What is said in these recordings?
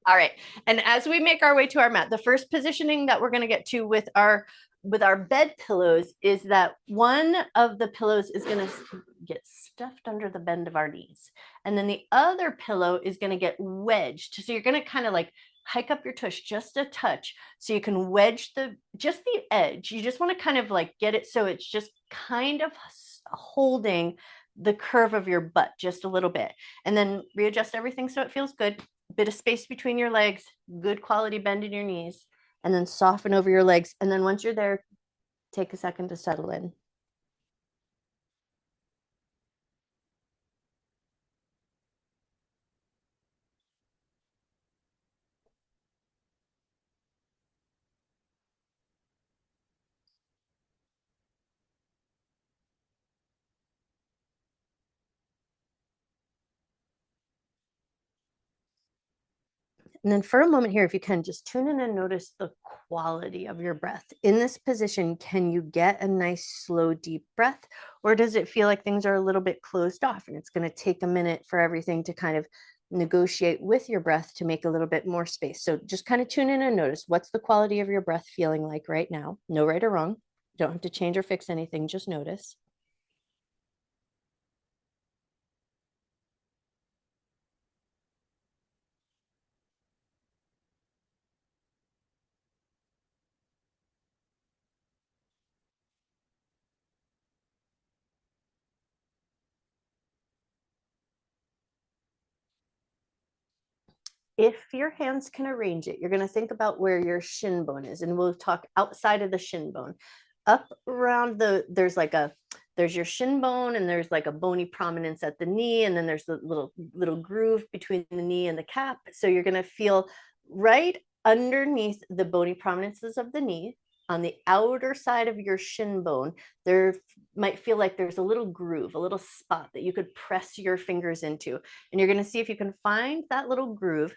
All right. And as we make our way to our mat, the first positioning that we're going to get to with our bed pillows is that one of the pillows is going to get stuffed under the bend of our knees. And then the other pillow is going to get wedged. So you're going to kind of like hike up your tush just a touch so you can wedge just the edge. You just want to kind of like get it so it's just kind of holding the curve of your butt just a little bit. And then readjust everything so it feels good. Bit of space between your legs, good quality bend in your knees, and then soften over your legs. And then once you're there, take a second to settle in. And then for a moment here, if you can, just tune in and notice the quality of your breath. In this position, can you get a nice, slow, deep breath? Or does it feel like things are a little bit closed off and it's going to take a minute for everything to kind of negotiate with your breath to make a little bit more space? So just kind of tune in and notice what's the quality of your breath feeling like right now? No right or wrong. You don't have to change or fix anything, just notice. If your hands can arrange it, you're going to think about where your shin bone is, and we'll talk outside of the shin bone. Up around there's your shin bone, and there's like a bony prominence at the knee, and then there's the little groove between the knee and the cap. So you're going to feel right underneath the bony prominences of the knee on the outer side of your shin bone. There might feel like there's a little groove, a little spot that you could press your fingers into, and you're going to see if you can find that little groove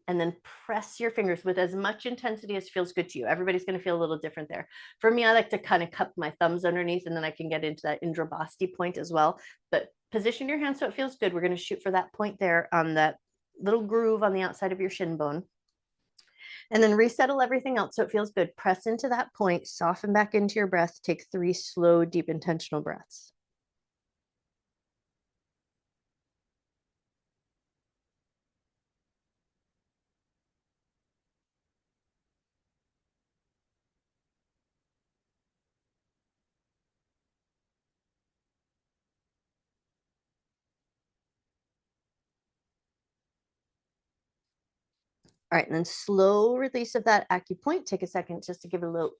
and then press your fingers with as much intensity as feels good to you. Everybody's going to feel a little different there. For me, I like to kind of cup my thumbs underneath, and then I can get into that Indrabasti point as well. But position your hand so it feels good. We're going to shoot for that point there on that little groove on the outside of your shin bone. And then resettle everything else so it feels good. Press into that point, soften back into your breath. Take 3 slow, deep, intentional breaths. All right, and then slow release of that acupoint. Take a second just to give it a little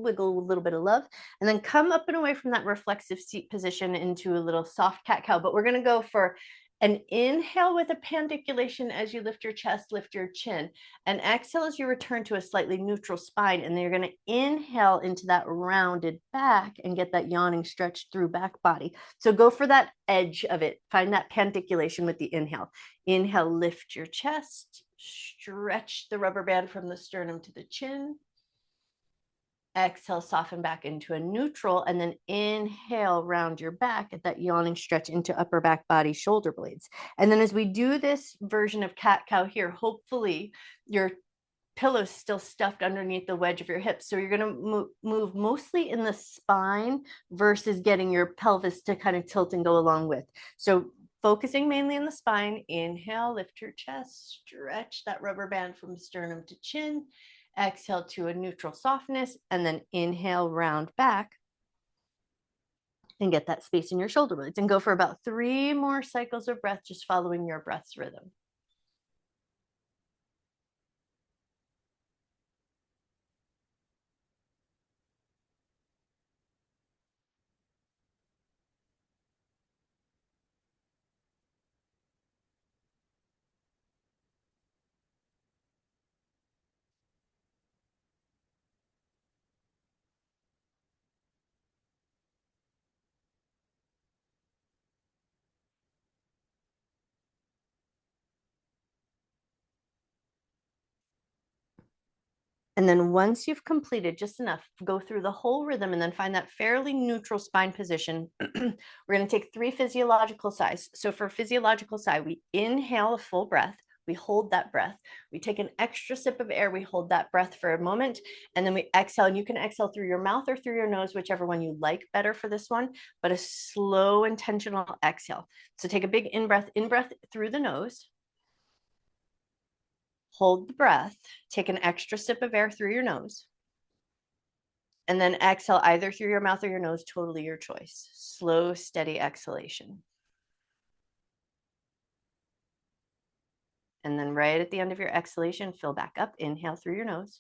wiggle, a little bit of love, and then come up and away from that reflexive seat position into a little soft cat cow. But we're going to go for an inhale with a pandiculation as you lift your chest, lift your chin, and exhale as you return to a slightly neutral spine. And then you're going to inhale into that rounded back and get that yawning stretch through back body. So go for that edge of it. Find that pandiculation with the inhale. Inhale, lift your chest, stretch the rubber band from the sternum to the chin. Exhale, soften back into a neutral, and then inhale, round your back at that yawning stretch into upper back body, shoulder blades. And then as we do this version of cat cow here, hopefully your pillow's still stuffed underneath the wedge of your hips. So you're going to move mostly in the spine versus getting your pelvis to kind of tilt and go along with. So focusing mainly in the spine. Inhale, lift your chest, stretch that rubber band from sternum to chin. Exhale to a neutral softness, and then inhale, round back and get that space in your shoulder blades, and go for about 3 more cycles of breath, just following your breath's rhythm. And then once you've completed just enough, go through the whole rhythm and then find that fairly neutral spine position. We're going to take 3 physiological sighs. So for physiological sigh, we inhale a full breath, We hold that breath. We take an extra sip of air. We hold that breath for a moment, and then we exhale. And you can exhale through your mouth or through your nose, whichever one you like better for this one, but a slow, intentional exhale. So take a big in breath through the nose. Hold the breath. Take an extra sip of air through your nose. And then exhale either through your mouth or your nose, totally your choice. Slow, steady exhalation. And then right at the end of your exhalation, fill back up. Inhale through your nose.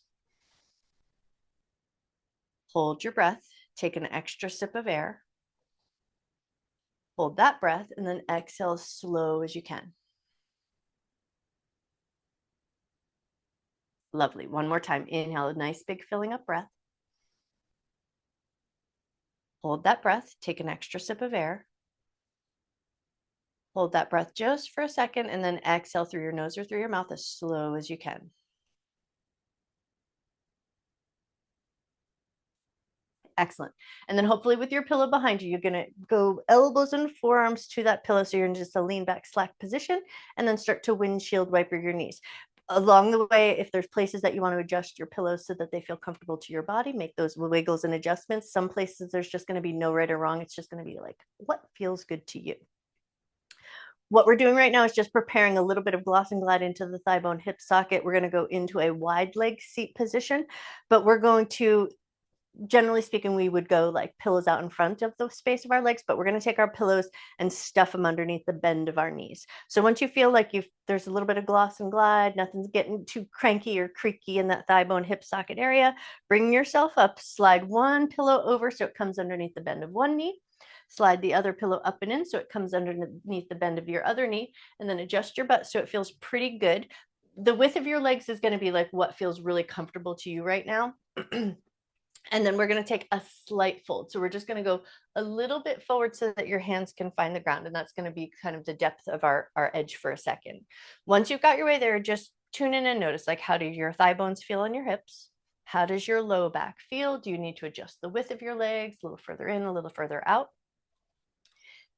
Hold your breath. Take an extra sip of air. Hold that breath and then exhale as slow as you can. Lovely. One more time. Inhale, a nice big filling up breath. Hold that breath. Take an extra sip of air. Hold that breath just for a second and then exhale through your nose or through your mouth as slow as you can. Excellent. And then hopefully with your pillow behind you, you're going to go elbows and forearms to that pillow. So you're in just a lean back slack position and then start to windshield wiper your knees. Along the way, if there's places that you want to adjust your pillows so that they feel comfortable to your body, make those wiggles and adjustments. Some places there's just going to be no right or wrong. It's just going to be like, what feels good to you? What we're doing right now is just preparing a little bit of gloss and glide into the thigh bone hip socket. We're going to go into a wide leg seat position, but we're going to, generally speaking, we would go like pillows out in front of the space of our legs, but we're going to take our pillows and stuff them underneath the bend of our knees. So once you feel like there's a little bit of gloss and glide, nothing's getting too cranky or creaky in that thigh bone hip socket area, bring yourself up, slide one pillow over so it comes underneath the bend of one knee. Slide the other pillow up and in so it comes underneath the bend of your other knee, and then adjust your butt so it feels pretty good. The width of your legs is going to be like what feels really comfortable to you right now. And then we're going to take a slight fold. So we're just going to go a little bit forward so that your hands can find the ground. And that's going to be kind of the depth of our edge for a second. Once you've got your way there, just tune in and notice, like, how do your thigh bones feel on your hips? How does your low back feel? Do you need to adjust the width of your legs a little further in, a little further out?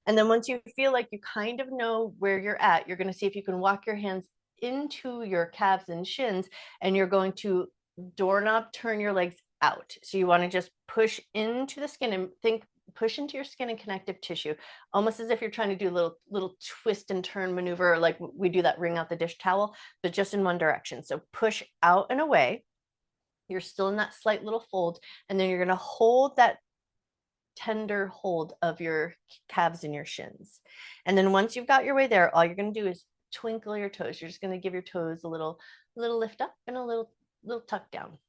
And then once you feel like you kind of know where you're at, you're going to see if you can walk your hands into your calves and shins, and you're going to doorknob turn your legs out. So you want to just push into the skin and push into your skin and connective tissue, almost as if you're trying to do a little twist and turn maneuver, like we do that wring out the dish towel, but just in one direction. So push out and away. You're still in that slight little fold, and then you're going to hold that tender hold of your calves and your shins. And then once you've got your way there, all you're going to do is twinkle your toes. You're just going to give your toes a little lift up and a little tuck down.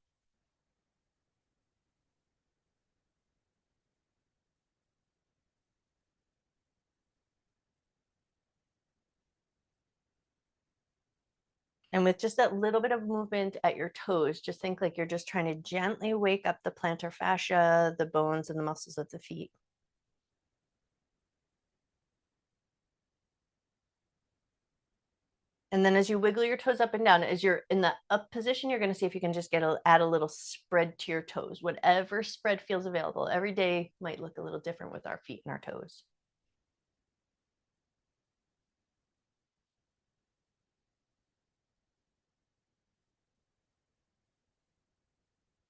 And with just that little bit of movement at your toes, just think like you're just trying to gently wake up the plantar fascia, the bones and the muscles of the feet. And then as you wiggle your toes up and down, as you're in the up position, you're going to see if you can just add a little spread to your toes. Whatever spread feels available. Every day might look a little different with our feet and our toes.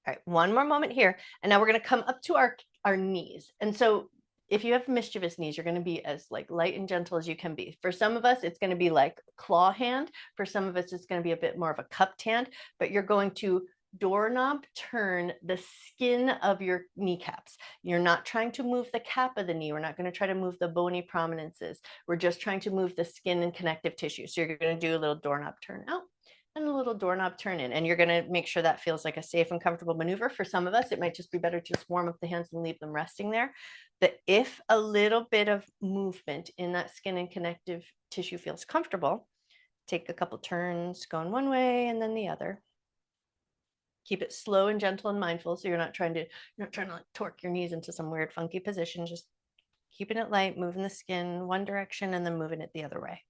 All right, one more moment here. And now we're going to come up to our knees. And so if you have mischievous knees, you're going to be as like light and gentle as you can be. For some of us, it's going to be like claw hand. For some of us, it's going to be a bit more of a cupped hand, but you're going to doorknob turn the skin of your kneecaps. You're not trying to move the cap of the knee. We're not going to try to move the bony prominences. We're just trying to move the skin and connective tissue. So you're going to do a little doorknob turn out and a little doorknob turn in. And you're going to make sure that feels like a safe and comfortable maneuver. For some of us, it might just be better to just warm up the hands and leave them resting there. But if a little bit of movement in that skin and connective tissue feels comfortable, take a couple turns going one way and then the other. Keep it slow and gentle and mindful. So you're not trying to like torque your knees into some weird funky position. Just keeping it light, moving the skin one direction and then moving it the other way.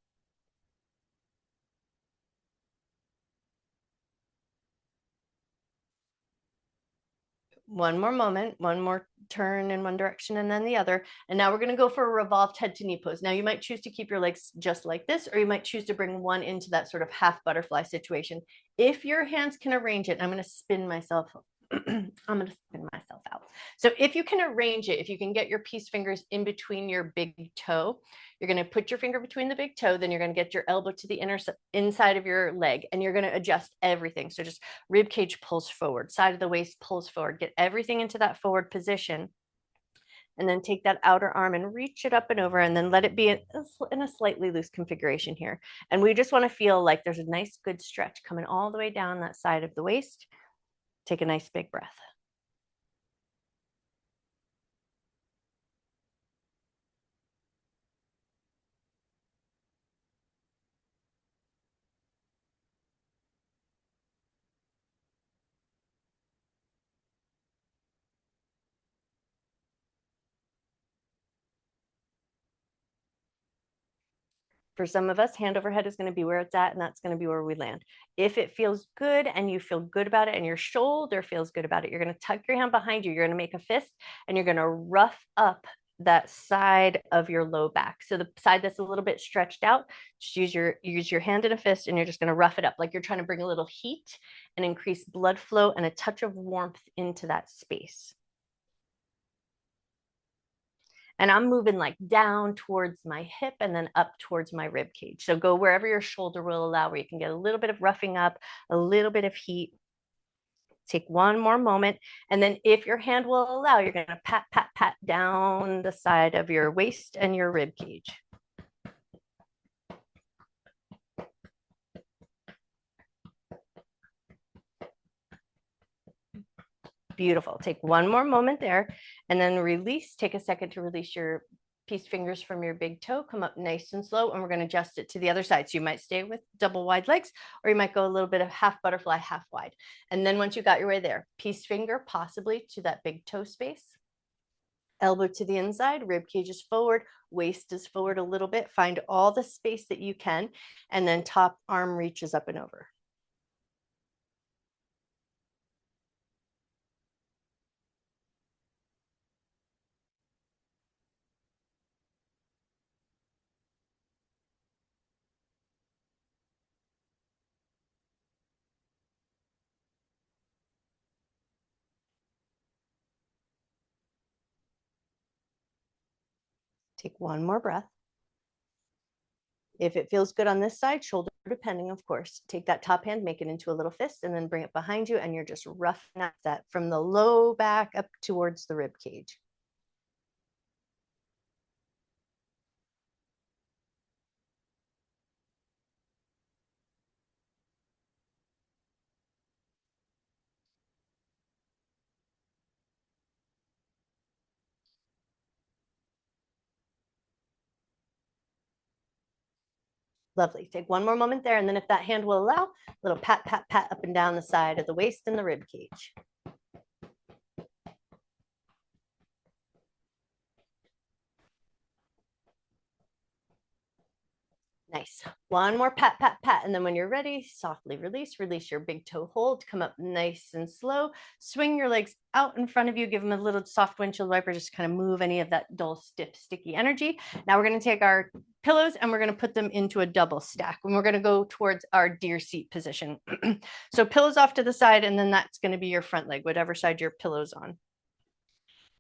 One more moment, one more turn in one direction and then the other. And now we're going to go for a revolved head to knee pose. Now you might choose to keep your legs just like this, or you might choose to bring one into that sort of half butterfly situation. If your hands can arrange it, I'm going to spin myself. I'm going to spin myself out. So if you can arrange it, if you can get your peace fingers in between your big toe, you're going to put your finger between the big toe, then you're going to get your elbow to the inside of your leg, and you're going to adjust everything. So just rib cage pulls forward, side of the waist pulls forward, get everything into that forward position. And then take that outer arm and reach it up and over, and then let it be in a slightly loose configuration here. And we just want to feel like there's a nice good stretch coming all the way down that side of the waist. Take a nice big breath. For some of us, hand over head is going to be where it's at, and that's going to be where we land. If it feels good and you feel good about it and your shoulder feels good about it, you're going to tuck your hand behind you. You're going to make a fist and you're going to rough up that side of your low back. So the side that's a little bit stretched out, just use your hand in a fist, and you're just going to rough it up like you're trying to bring a little heat and increase blood flow and a touch of warmth into that space. And I'm moving like down towards my hip and then up towards my rib cage. So go wherever your shoulder will allow, where you can get a little bit of roughing up, a little bit of heat. Take one more moment. And then if your hand will allow, you're going to pat, pat, pat down the side of your waist and your rib cage. Beautiful. Take one more moment there and then release. Take a second to release your peace fingers from your big toe. Come up nice and slow, and we're going to adjust it to the other side. So you might stay with double wide legs, or you might go a little bit of half butterfly, half wide. And then once you got your way there, peace finger possibly to that big toe space. Elbow to the inside, rib cage is forward, waist is forward a little bit. Find all the space that you can, and then top arm reaches up and over. Take one more breath. If it feels good on this side, shoulder depending, of course, take that top hand, make it into a little fist, and then bring it behind you, and you're just roughing up that from the low back up towards the rib cage. Lovely. Take one more moment there, and then if that hand will allow, a little pat, pat, pat up and down the side of the waist and the rib cage. Nice. One more pat, pat, pat. And then when you're ready, softly release. Release your big toe hold. Come up nice and slow. Swing your legs out in front of you. Give them a little soft windshield wiper. Just kind of move any of that dull, stiff, sticky energy. Now we're going to take our pillows and we're going to put them into a double stack. And we're going to go towards our deer seat position. So pillows off to the side, and then that's going to be your front leg, whatever side your pillow's on.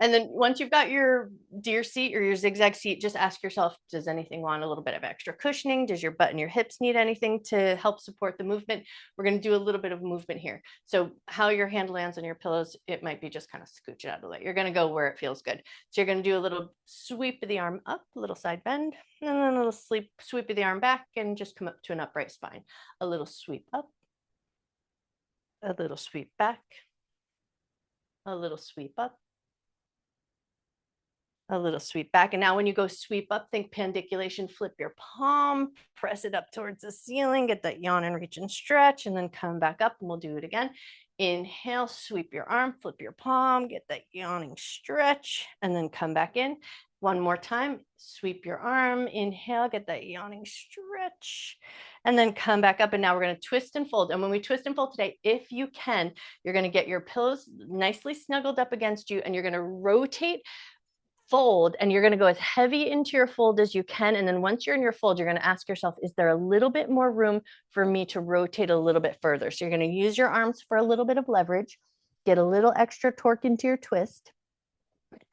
And then once you've got your deer seat or your zigzag seat, just ask yourself, does anything want a little bit of extra cushioning? Does your butt and your hips need anything to help support the movement? We're going to do a little bit of movement here. So how your hand lands on your pillows, it might be just kind of scooch it out of the way. You're going to go where it feels good. So you're going to do a little sweep of the arm up, a little side bend, and then a little sweep of the arm back, and just come up to an upright spine. A little sweep up, a little sweep back, a little sweep up, a little sweep back. And now when you go sweep up, think pandiculation, flip your palm, press it up towards the ceiling, get that yawn and reach and stretch, and then come back up, and we'll do it again. Inhale, sweep your arm, flip your palm, get that yawning stretch, and then come back in. One more time, sweep your arm, inhale, get that yawning stretch, and then come back up. And now we're going to twist and fold. And when we twist and fold today, if you can, you're going to get your pillows nicely snuggled up against you, and you're going to rotate, fold, and you're going to go as heavy into your fold as you can. And then once you're in your fold, you're going to ask yourself, is there a little bit more room for me to rotate a little bit further? So you're going to use your arms for a little bit of leverage, get a little extra torque into your twist,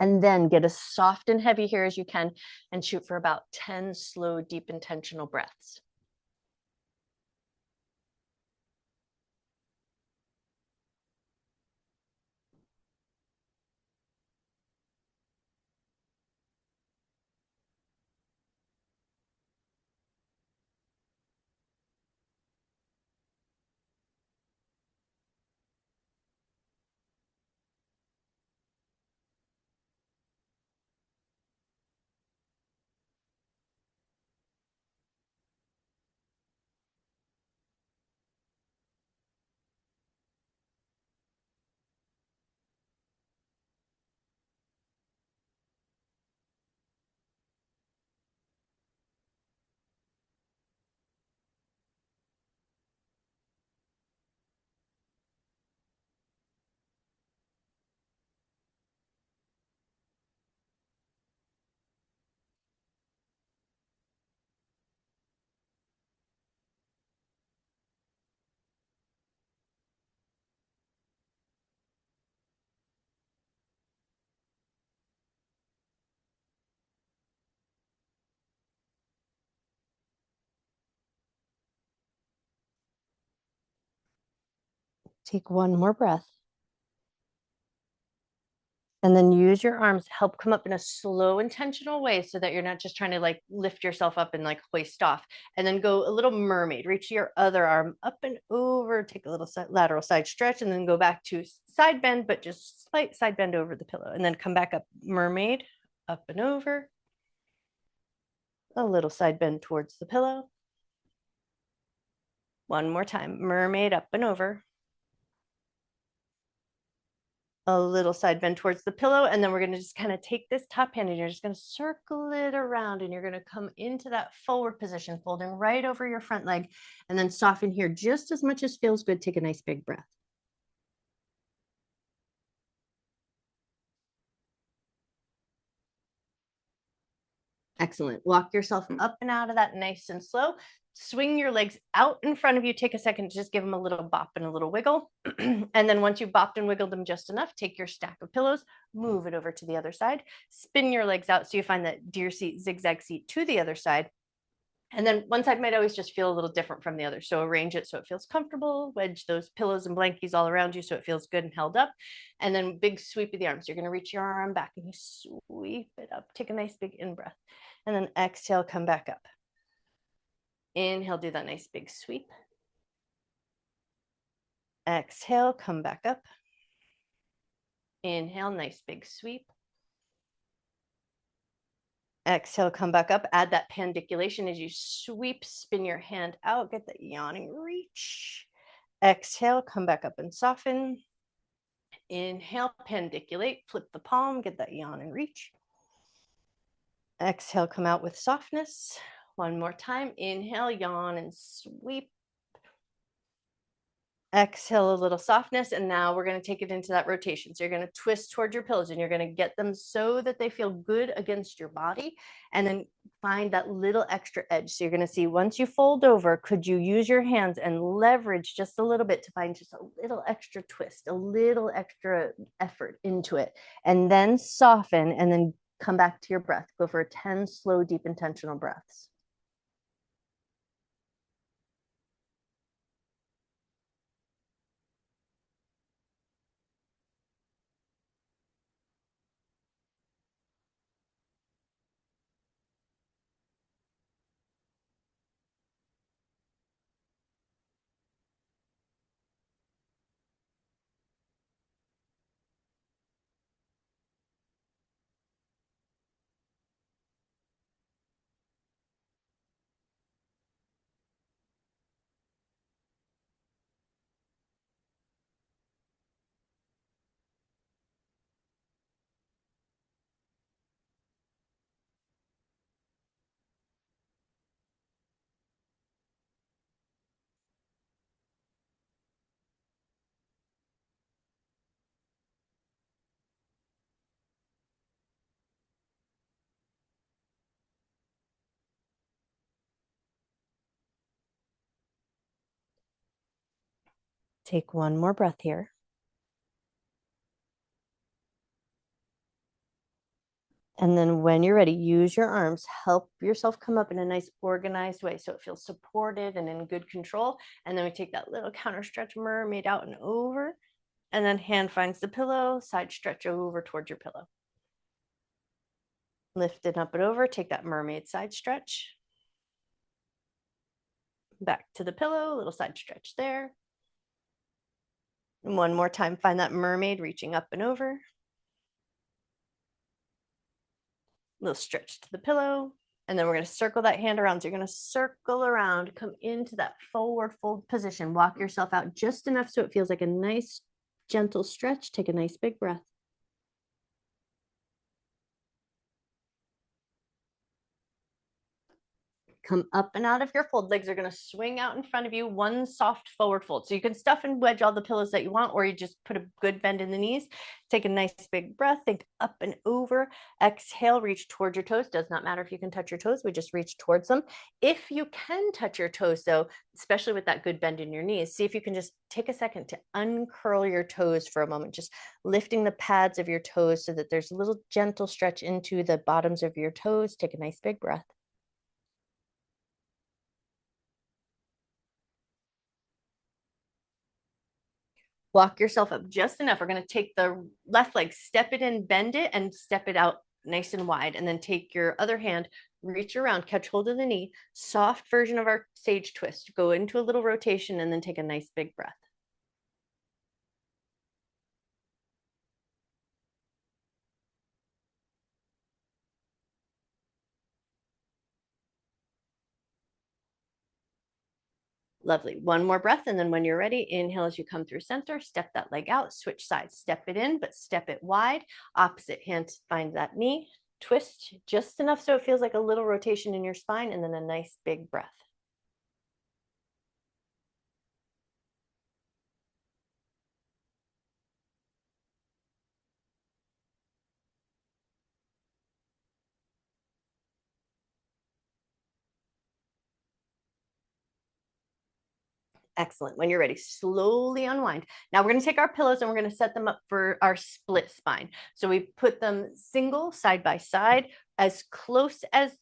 and then get as soft and heavy here as you can and shoot for about 10 slow, deep, intentional breaths. Take one more breath. And then use your arms, help come up in a slow, intentional way so that you're not just trying to like lift yourself up and like hoist off. And then go a little mermaid, reach your other arm up and over, take a little lateral side stretch, and then go back to side bend, but just slight side bend over the pillow. And then come back up, mermaid, up and over, a little side bend towards the pillow. One more time, mermaid, up and over, a little side bend towards the pillow. And then we're going to just kind of take this top hand and you're just going to circle it around, and you're going to come into that forward position, folding right over your front leg, and then soften here just as much as feels good. Take a nice big breath. Excellent. Walk yourself up and out of that nice and slow. Swing your legs out in front of you. Take a second to just give them a little bop and a little wiggle. And then once you've bopped and wiggled them just enough, take your stack of pillows, move it over to the other side, spin your legs out so you find that deer seat, zigzag seat to the other side. And then one side might always just feel a little different from the other. So arrange it so it feels comfortable, wedge those pillows and blankies all around you so it feels good and held up. And then big sweep of the arms. You're going to reach your arm back and you sweep it up. Take a nice big in breath. And then exhale, come back up. Inhale, do that nice big sweep. Exhale, come back up. Inhale, nice big sweep. Exhale, come back up. Add that pandiculation as you sweep, spin your hand out, get that yawning reach. Exhale, come back up and soften. Inhale, pandiculate, flip the palm, get that yawn and reach. Exhale, come out with softness. One more time. Inhale, yawn and sweep. Exhale, a little softness. And now we're going to take it into that rotation. So you're going to twist towards your pillows and you're going to get them so that they feel good against your body. And then find that little extra edge. So you're going to see once you fold over, could you use your hands and leverage just a little bit to find just a little extra twist, a little extra effort into it, and then soften and then come back to your breath. Go for 10 slow, deep, intentional breaths. Take one more breath here. And then when you're ready, use your arms, help yourself come up in a nice organized way so it feels supported and in good control. And then we take that little counter stretch mermaid out and over, and then hand finds the pillow, side stretch over towards your pillow. Lift it up and over, take that mermaid side stretch. Back to the pillow, little side stretch there. And one more time, find that mermaid reaching up and over. Little stretch to the pillow. And then we're going to circle that hand around. So you're going to circle around, come into that forward fold position. Walk yourself out just enough so it feels like a nice, gentle stretch. Take a nice big breath. Come up and out of your fold. Legs are going to swing out in front of you. One soft forward fold. So you can stuff and wedge all the pillows that you want, or you just put a good bend in the knees. Take a nice big breath. Think up and over. Exhale, reach towards your toes. Does not matter if you can touch your toes. We just reach towards them. If you can touch your toes, though, especially with that good bend in your knees, see if you can just take a second to uncurl your toes for a moment, just lifting the pads of your toes so that there's a little gentle stretch into the bottoms of your toes. Take a nice big breath. Walk yourself up just enough. We're going to take the left leg, step it in, bend it, and step it out nice and wide. And then take your other hand, reach around, catch hold of the knee, soft version of our sage twist. Go into a little rotation and then take a nice big breath. Lovely. One more breath. And then when you're ready, inhale as you come through center, step that leg out, switch sides, step it in, but step it wide. Opposite hand, find that knee, twist just enough so it feels like a little rotation in your spine, and then a nice big breath. Excellent. When you're ready, slowly unwind. Now we're going to take our pillows and we're going to set them up for our split spine. So we put them single side by side, as close as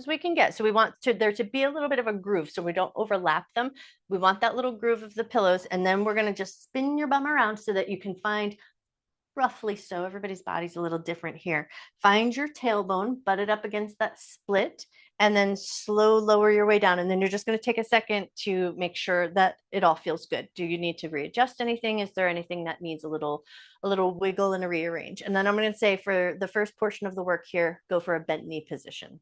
we can get. So we want there to be a little bit of a groove so we don't overlap them. We want that little groove of the pillows, and then we're going to just spin your bum around so that you can find roughly so. Everybody's body's a little different here. Find your tailbone, butt it up against that split, and then slow lower your way down. And then you're just going to take a second to make sure that it all feels good. Do you need to readjust anything? Is there anything that needs a little wiggle and a rearrange? And then I'm going to say for the first portion of the work here, go for a bent knee position.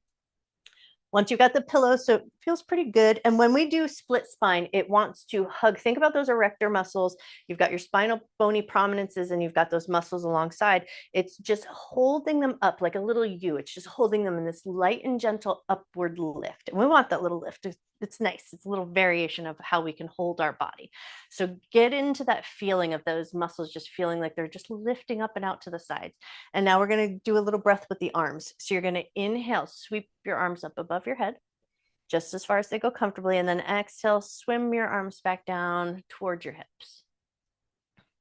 Once you've got the pillow, so it feels pretty good. And when we do split spine, it wants to hug. Think about those erector muscles. You've got your spinal bony prominences and you've got those muscles alongside. It's just holding them up like a little U. It's just holding them in this light and gentle upward lift. And we want that little lift. It's nice. It's a little variation of how we can hold our body. So get into that feeling of those muscles just feeling like they're just lifting up and out to the sides. And now we're going to do a little breath with the arms. So you're going to inhale, sweep your arms up above your head, just as far as they go comfortably. And then exhale, swim your arms back down towards your hips.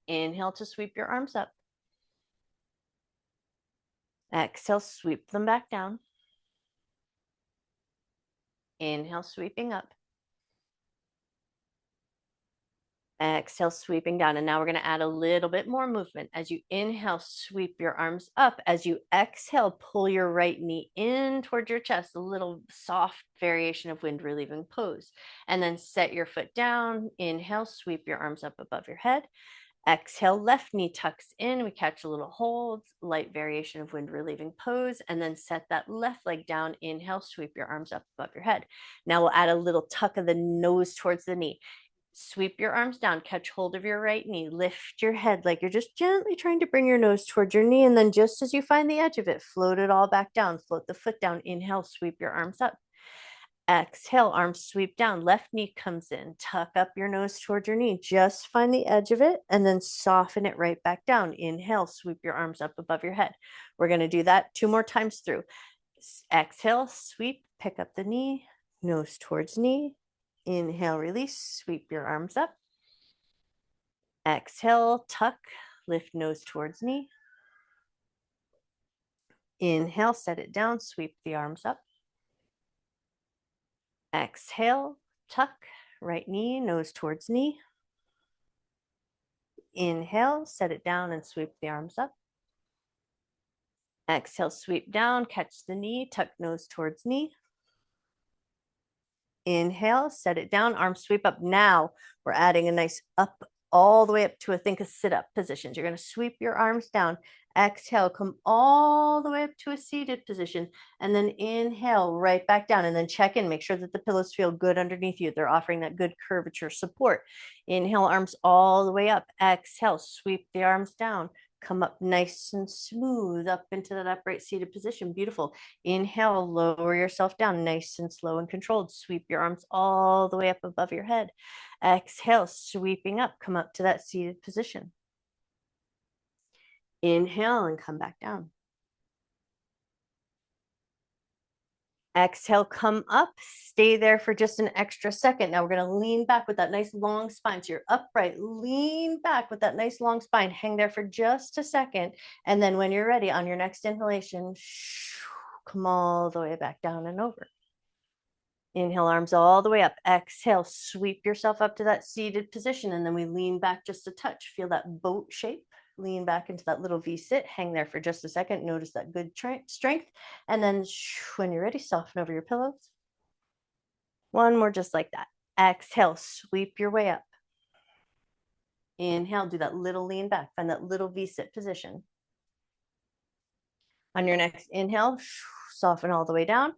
Inhale to sweep your arms up. Exhale, sweep them back down. Inhale, sweeping up. Exhale, sweeping down. And now we're going to add a little bit more movement. As you inhale, sweep your arms up. As you exhale, pull your right knee in towards your chest, a little soft variation of wind relieving pose. And then set your foot down. Inhale, sweep your arms up above your head. Exhale, left knee tucks in. We catch a little hold, light variation of wind relieving pose, and then set that left leg down. Inhale, sweep your arms up above your head. Now we'll add a little tuck of the nose towards the knee. Sweep your arms down, catch hold of your right knee, lift your head like you're just gently trying to bring your nose towards your knee. And then just as you find the edge of it, float it all back down, float the foot down. Inhale, sweep your arms up. Exhale, arms sweep down, left knee comes in, tuck up your nose towards your knee, just find the edge of it and then soften it right back down. Inhale, sweep your arms up above your head. We're going to do that 2 more times through. Exhale, sweep, pick up the knee, nose towards knee. Inhale, release, sweep your arms up. Exhale, tuck, lift nose towards knee. Inhale, set it down, sweep the arms up. Exhale, tuck, right knee, nose towards knee. Inhale, set it down and sweep the arms up. Exhale, sweep down, catch the knee, tuck nose towards knee. Inhale, set it down, arm sweep up. Now we're adding a nice up all the way up to think of sit-up positions. You're going to sweep your arms down. Exhale, come all the way up to a seated position, and then inhale right back down, and then check in. Make sure that the pillows feel good underneath you. They're offering that good curvature support. Inhale, arms all the way up. Exhale, sweep the arms down. Come up nice and smooth up into that upright seated position. Beautiful. Inhale, lower yourself down, nice and slow and controlled. Sweep your arms all the way up above your head. Exhale, sweeping up, come up to that seated position. Inhale and come back down. Exhale, come up, stay there for just an extra second. Now we're going to lean back with that nice long spine. So you're upright, lean back with that nice long spine. Hang there for just a second. And then when you're ready, on your next inhalation, come all the way back down and over. Inhale, arms all the way up. Exhale, sweep yourself up to that seated position. And then we lean back just a touch. Feel that boat shape. Lean back into that little V-sit. Hang there for just a second. Notice that good strength. And then when you're ready, soften over your pillows. One more just like that. Exhale, sweep your way up. Inhale, do that little lean back. Find that little V-sit position. On your next inhale, soften all the way down.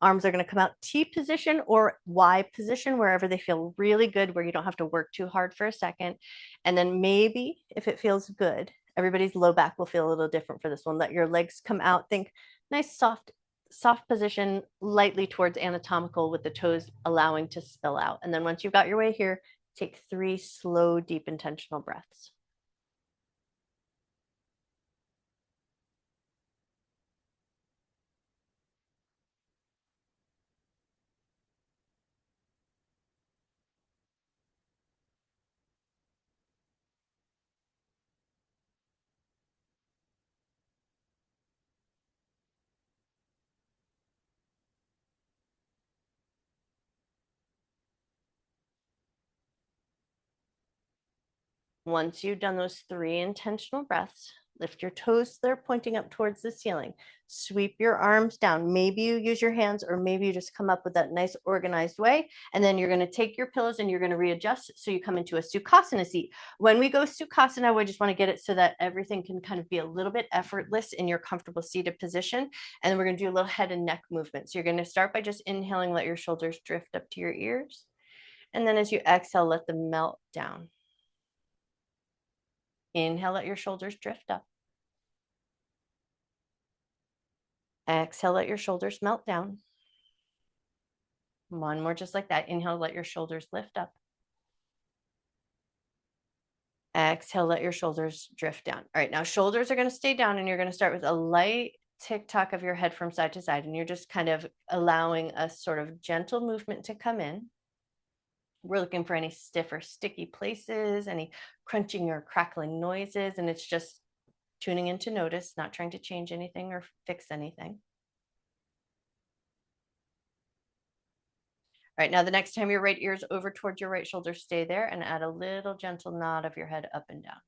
Arms are going to come out T position or Y position, wherever they feel really good, where you don't have to work too hard for a second. And then maybe if it feels good, everybody's low back will feel a little different for this one. Let your legs come out. Think nice, soft position, lightly towards anatomical with the toes allowing to spill out. And then once you've got your way here, take 3 slow, deep, intentional breaths. Once you've done those 3 intentional breaths, lift your toes so they're pointing up towards the ceiling. Sweep your arms down. Maybe you use your hands, or maybe you just come up with that nice organized way. And then you're going to take your pillows and you're going to readjust. So you come into a Sukhasana seat. When we go Sukhasana, we just want to get it so that everything can kind of be a little bit effortless in your comfortable seated position. And then we're going to do a little head and neck movement. So you're going to start by just inhaling, let your shoulders drift up to your ears. And then as you exhale, let them melt down. Inhale, let your shoulders drift up. Exhale, let your shoulders melt down. One more just like that. Inhale, let your shoulders lift up. Exhale, let your shoulders drift down. All right, now shoulders are going to stay down, and you're going to start with a light tick-tock of your head from side to side, and you're just kind of allowing a sort of gentle movement to come in. We're looking for any stiff or sticky places, any crunching or crackling noises, and it's just tuning in to notice, not trying to change anything or fix anything. All right, now the next time your right ear is over towards your right shoulder, stay there and add a little gentle nod of your head up and down.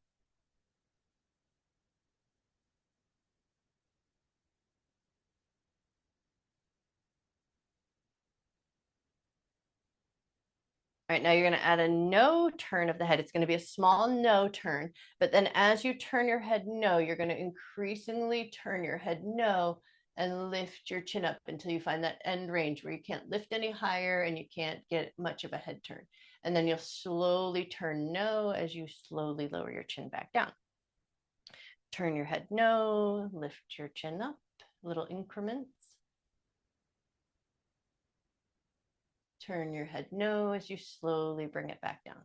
All right, now you're going to add a no turn of the head. It's going to be a small no turn, but then as you turn your head no, you're going to increasingly turn your head no and lift your chin up until you find that end range where you can't lift any higher and you can't get much of a head turn. And then you'll slowly turn no as you slowly lower your chin back down. Turn your head no, lift your chin up, little increments. Turn your head no as you slowly bring it back down.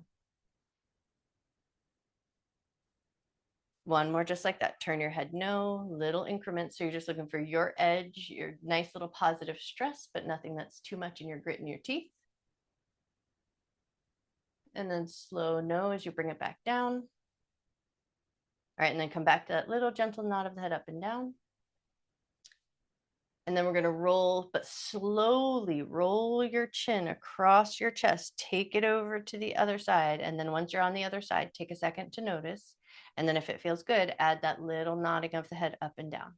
One more just like that. Turn your head no, little increments. So you're just looking for your edge, your nice little positive stress, but nothing that's too much in your grit and your teeth. and then slow no as you bring it back down. All right, and then come back to that little gentle nod of the head up and down. And then we're going to roll, but slowly roll your chin across your chest. Take it over to the other side. And then once you're on the other side, take a second to notice. And then if it feels good, add that little nodding of the head up and down.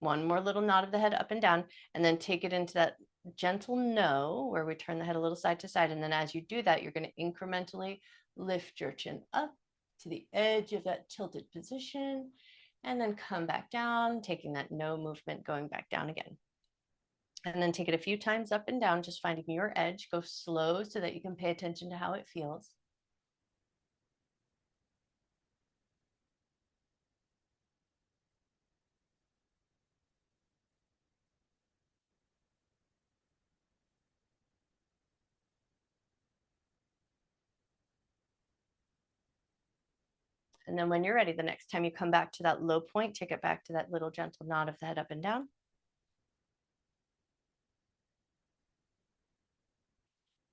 One more little nod of the head up and down, and then take it into that gentle no, where we turn the head a little side to side. And then as you do that, you're going to incrementally lift your chin up to the edge of that tilted position, and then come back down, taking that no movement, going back down again. And then take it a few times up and down, just finding your edge. Go slow so that you can pay attention to how it feels. And then when you're ready, the next time you come back to that low point, take it back to that little gentle nod of the head up and down.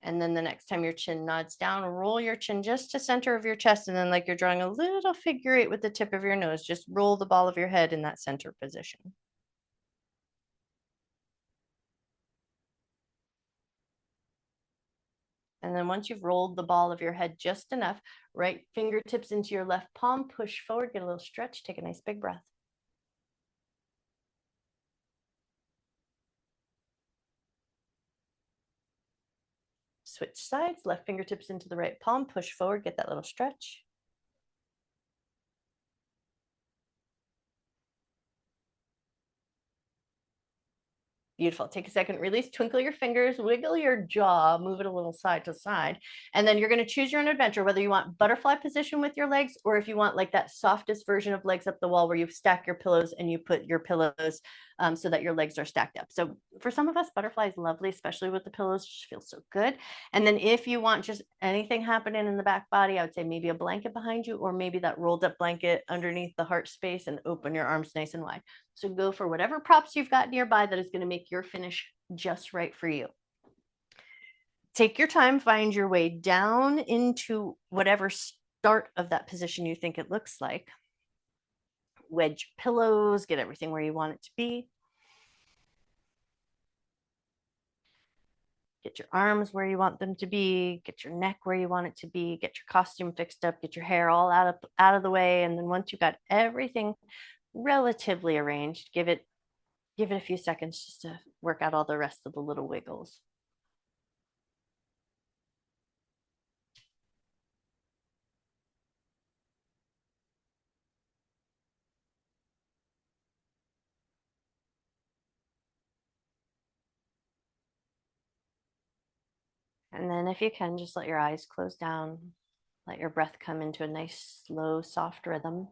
And then the next time your chin nods down, roll your chin just to center of your chest. And then like you're drawing a little figure eight with the tip of your nose, just roll the ball of your head in that center position. And then once you've rolled the ball of your head just enough, right fingertips into your left palm, push forward, get a little stretch, take a nice big breath. Switch sides, left fingertips into the right palm, push forward, get that little stretch. Beautiful. Take a second, release, twinkle your fingers, wiggle your jaw, move it a little side to side. And then you're going to choose your own adventure, whether you want butterfly position with your legs, or if you want like that softest version of legs up the wall where you stack your pillows and you put your pillows so that your legs are stacked up. So for some of us, butterfly is lovely, especially with the pillows, it just feels so good. And then if you want just anything happening in the back body, I would say maybe a blanket behind you, or maybe that rolled up blanket underneath the heart space, and open your arms nice and wide. So go for whatever props you've got nearby that is going to make your finish just right for you. Take your time, find your way down into whatever start of that position you think it looks like. Wedge pillows, get everything where you want it to be. Get your arms where you want them to be, get your neck where you want it to be, get your costume fixed up, get your hair all out of the way. And then once you've got everything relatively arranged, give it a few seconds just to work out all the rest of the little wiggles. And then if you can, just let your eyes close down. Let your breath come into a nice, slow, soft rhythm.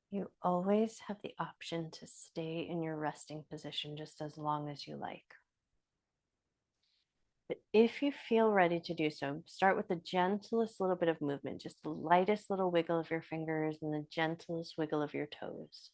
You always have the option to stay in your resting position just as long as you like. But if you feel ready to do so, start with the gentlest little bit of movement, just the lightest little wiggle of your fingers and the gentlest wiggle of your toes.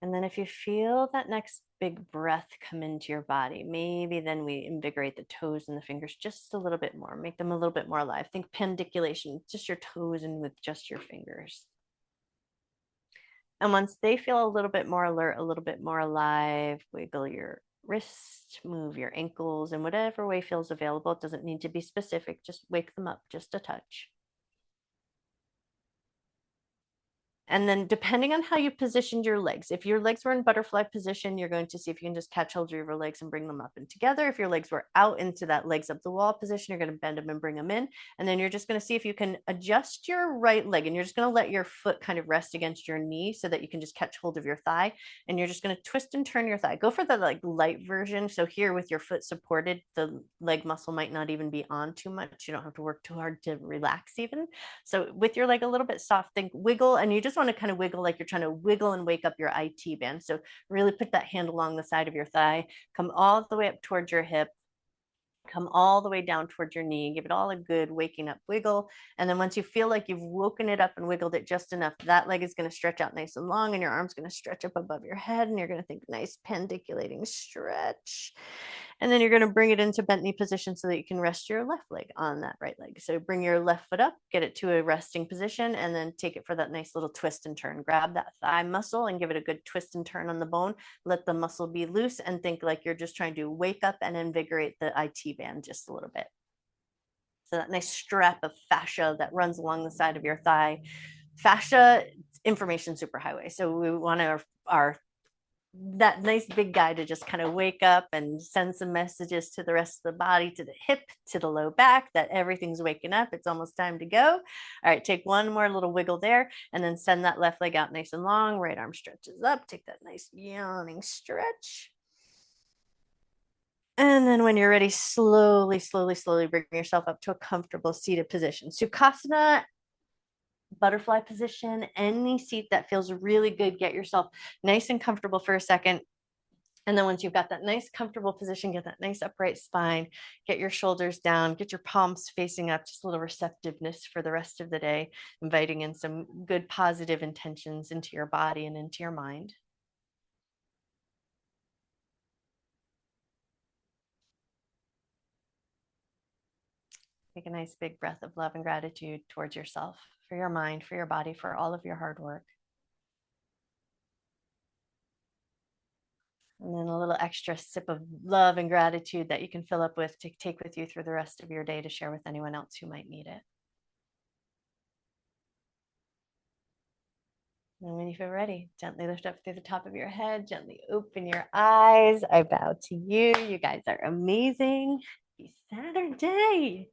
And then if you feel that next big breath come into your body, maybe then we invigorate the toes and the fingers just a little bit more, make them a little bit more alive. Think pandiculation, just your toes and with just your fingers. And once they feel a little bit more alert, a little bit more alive, wiggle your wrist, move your ankles in whatever way feels available. It doesn't need to be specific, just wake them up just a touch. And then depending on how you positioned your legs, if your legs were in butterfly position, you're going to see if you can just catch hold of your legs and bring them up and together. If your legs were out into that legs up the wall position, you're going to bend them and bring them in. And then you're just going to see if you can adjust your right leg, and you're just going to let your foot kind of rest against your knee so that you can just catch hold of your thigh. And you're just going to twist and turn your thigh. Go for the like light version. So here with your foot supported, the leg muscle might not even be on too much. You don't have to work too hard to relax even. So with your leg a little bit soft, think wiggle, and you just want to kind of wiggle like you're trying to wiggle and wake up your IT band. So really put that hand along the side of your thigh, come all the way up towards your hip, come all the way down towards your knee, give it all a good waking up wiggle. And then once you feel like you've woken it up and wiggled it just enough, that leg is going to stretch out nice and long, and your arm's going to stretch up above your head, and you're going to think nice pendiculating stretch. And then you're going to bring it into bent knee position so that you can rest your left leg on that right leg. So bring your left foot up, get it to a resting position, and then take it for that nice little twist and turn. Grab that thigh muscle and give it a good twist and turn on the bone. Let the muscle be loose and think like you're just trying to wake up and invigorate the IT band just a little bit. So that nice strap of fascia that runs along the side of your thigh. Fascia information superhighway. So we want our that nice big guy to just kind of wake up and send some messages to the rest of the body, to the hip, to the low back, that everything's waking up. It's almost time to go. All right, take one more little wiggle there, and then send that left leg out nice and long. Right arm stretches up. Take that nice yawning stretch. And then when you're ready, slowly, slowly, slowly bring yourself up to a comfortable seated position. Sukhasana, butterfly position, any seat that feels really good. Get yourself nice and comfortable for a second. And then once you've got that nice comfortable position, get that nice upright spine, get your shoulders down, get your palms facing up, just a little receptiveness for the rest of the day, inviting in some good positive intentions into your body and into your mind. Take a nice big breath of love and gratitude towards yourself, for your mind, for your body, for all of your hard work. And then a little extra sip of love and gratitude that you can fill up with to take with you through the rest of your day to share with anyone else who might need it. And when you feel ready, gently lift up through the top of your head, gently open your eyes. I bow to you. You guys are amazing. Happy Saturday.